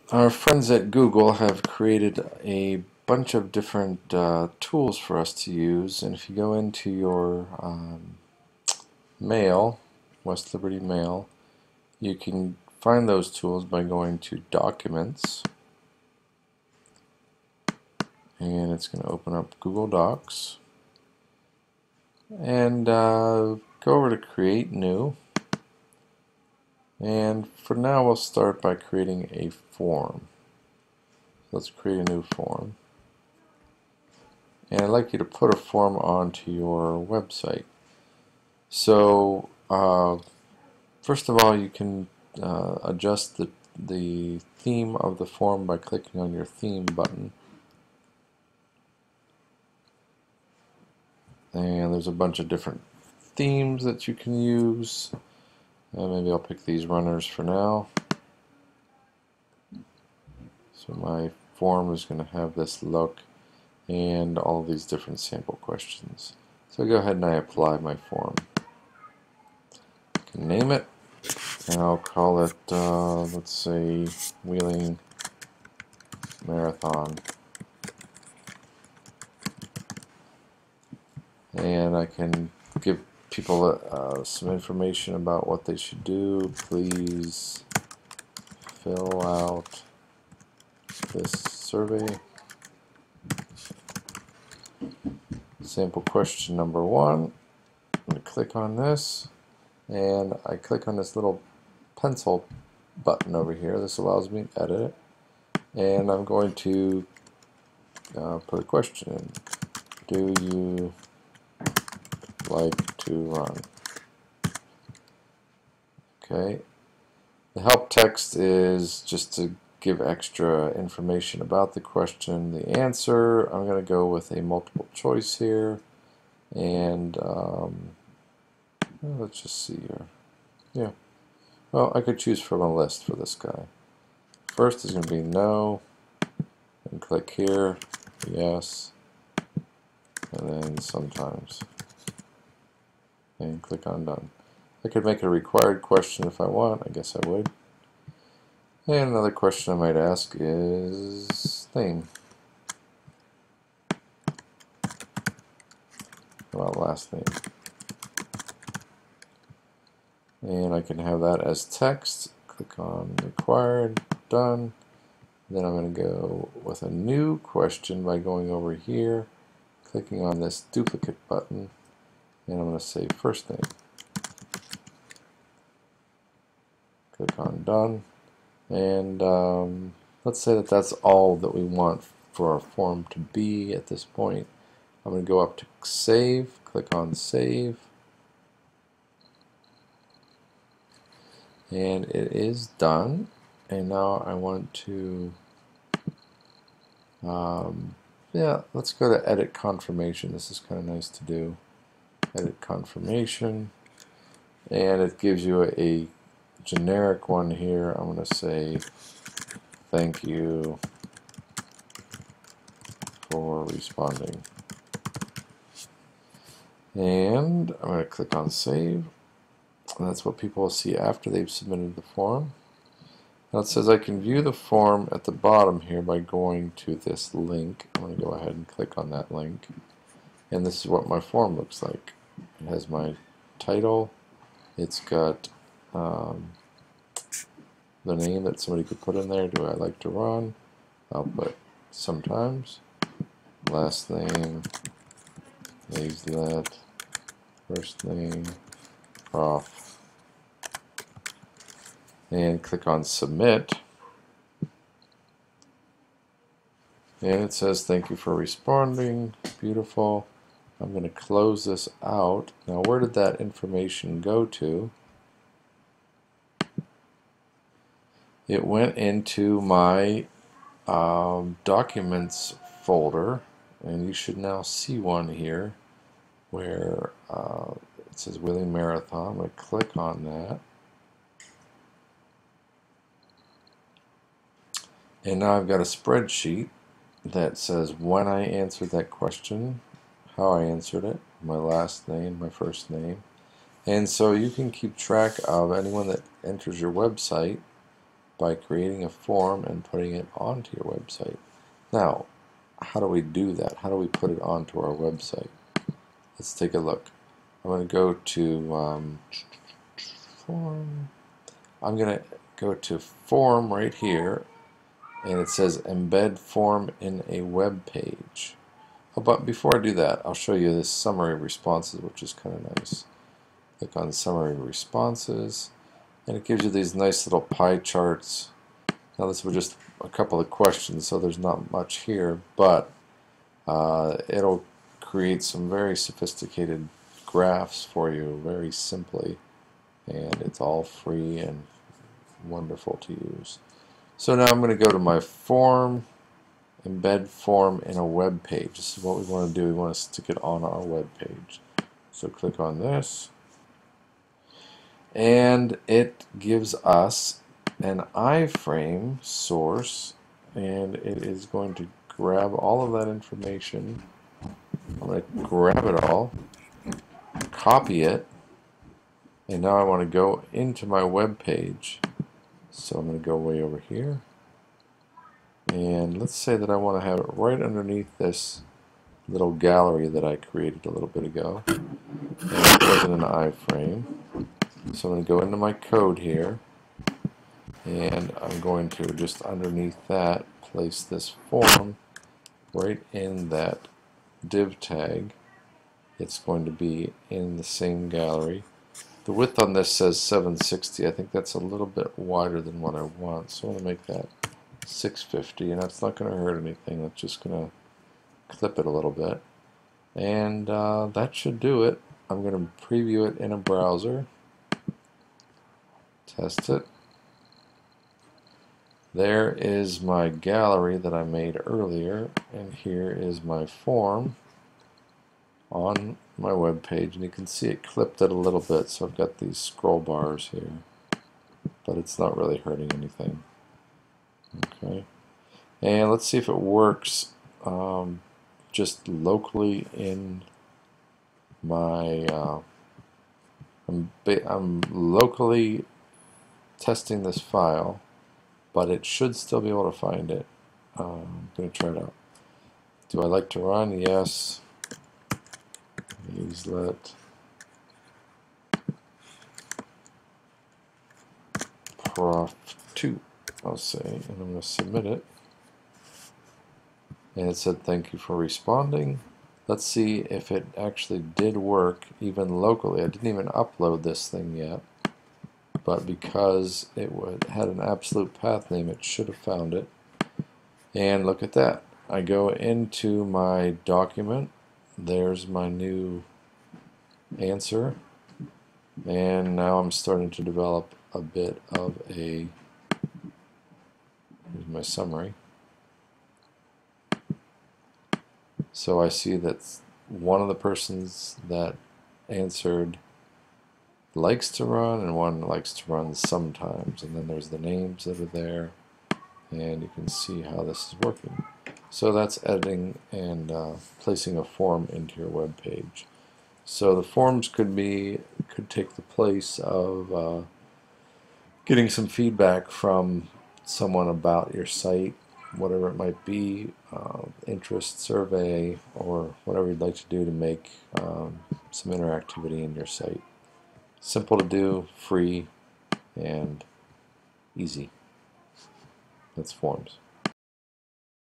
Our friends at Google have created a bunch of different tools for us to use, and if you go into your mail, West Liberty Mail, you can find those tools by going to Documents, and it's going to open up Google Docs, and go over to Create New, and for now we'll start by creating a form. Let's create a new form. And I'd like you to put a form onto your website. So first of all, you can adjust the theme of the form by clicking on your theme button. And there's a bunch of different themes that you can use. Maybe I'll pick these runners for now. So my form is going to have this look and all of these different sample questions. So go ahead and I apply my form. I can name it, and I'll call it, let's say, Wheeling Marathon. And I can give people some information about what they should do. Please fill out this survey. Sample question number 1. I'm going to click on this, and I click on this little pencil button over here. This allows me to edit it, and I'm going to put a question in. Do you like to run? Okay. The help text is just to give extra information about the question. The answer, I'm going to go with a multiple choice here, and let's just see here. Yeah. Well, I could choose from a list for this guy. First is going to be no, and click here, yes, and then sometimes, and click on done. I could make it a required question if I want. I guess I would. And another question I might ask is name. Well, last name. And I can have that as text. Click on required, done. Then I'm going to go with a new question by going over here, clicking on this duplicate button, and I'm going to say first name. Click on done. And let's say that that's all that we want for our form to be at this point. I'm going to go up to save, click on save, and it is done. And now I want to, yeah, let's go to edit confirmation. This is kind of nice to do. Edit confirmation, and it gives you a generic one here. I'm going to say thank you for responding. And I'm going to click on save. And that's what people will see after they've submitted the form. Now it says I can view the form at the bottom here by going to this link. I'm going to go ahead and click on that link. And this is what my form looks like. It has my title. It's got the name that somebody could put in there. Do I like to run? I'll put sometimes. Last name, Lazylet, first name, Prof. And click on submit. And it says thank you for responding. Beautiful. I'm going to close this out. Now where did that information go to? It went into my documents folder, and you should now see one here where it says Wheeling Marathon. I'm going to click on that. And now I've got a spreadsheet that says when I answered that question, how I answered it, my last name, my first name. And so you can keep track of anyone that enters your website by creating a form and putting it onto your website. Now, how do we do that? How do we put it onto our website? Let's take a look. I'm going to go to form. I'm going to go to form right here, and it says embed form in a web page. Oh, but before I do that, I'll show you this summary of responses, which is kind of nice. Click on summary of responses, and it gives you these nice little pie charts. Now this was just a couple of questions, so there's not much here, but it'll create some very sophisticated graphs for you very simply, and it's all free and wonderful to use. So now I'm going to go to my form, embed form in a web page. This is what we want to do. We want to stick it on our web page. So click on this, and it gives us an iframe source, and it is going to grab all of that information. I'm going to grab it all, copy it, and now I want to go into my web page. So I'm going to go way over here, and let's say that I want to have it right underneath this little gallery that I created a little bit ago, and it wasn't an iframe. So I'm going to go into my code here, and I'm going to just underneath that place this form right in that div tag. It's going to be in the same gallery. The width on this says 760. I think that's a little bit wider than what I want, so I'm going to make that 650, and that's not going to hurt anything. That's just going to clip it a little bit, and that should do it. I'm going to preview it in a browser, test it. There is my gallery that I made earlier, and here is my form on my web page, and you can see it clipped it a little bit, so I've got these scroll bars here, but it's not really hurting anything. Okay, and let's see if it works just locally in my I'm locally testing this file, but it should still be able to find it. I'm going to try it out. Do I like to run? Yes. Let prof2, I'll say, and I'm going to submit it. And it said thank you for responding. Let's see if it actually did work even locally. I didn't even upload this thing yet, but because it had an absolute path name, it should have found it. And look at that. I go into my document. There's my new answer, and now I'm starting to develop a bit of a, here's my summary. So I see that one of the persons that answered likes to run, and one likes to run sometimes, and then there's the names that are there, and you can see how this is working. So that's editing and placing a form into your web page. So the forms could take the place of getting some feedback from someone about your site, whatever it might be, interest survey, or whatever you'd like to do to make some interactivity in your site. Simple to do, free, and easy. That's forms.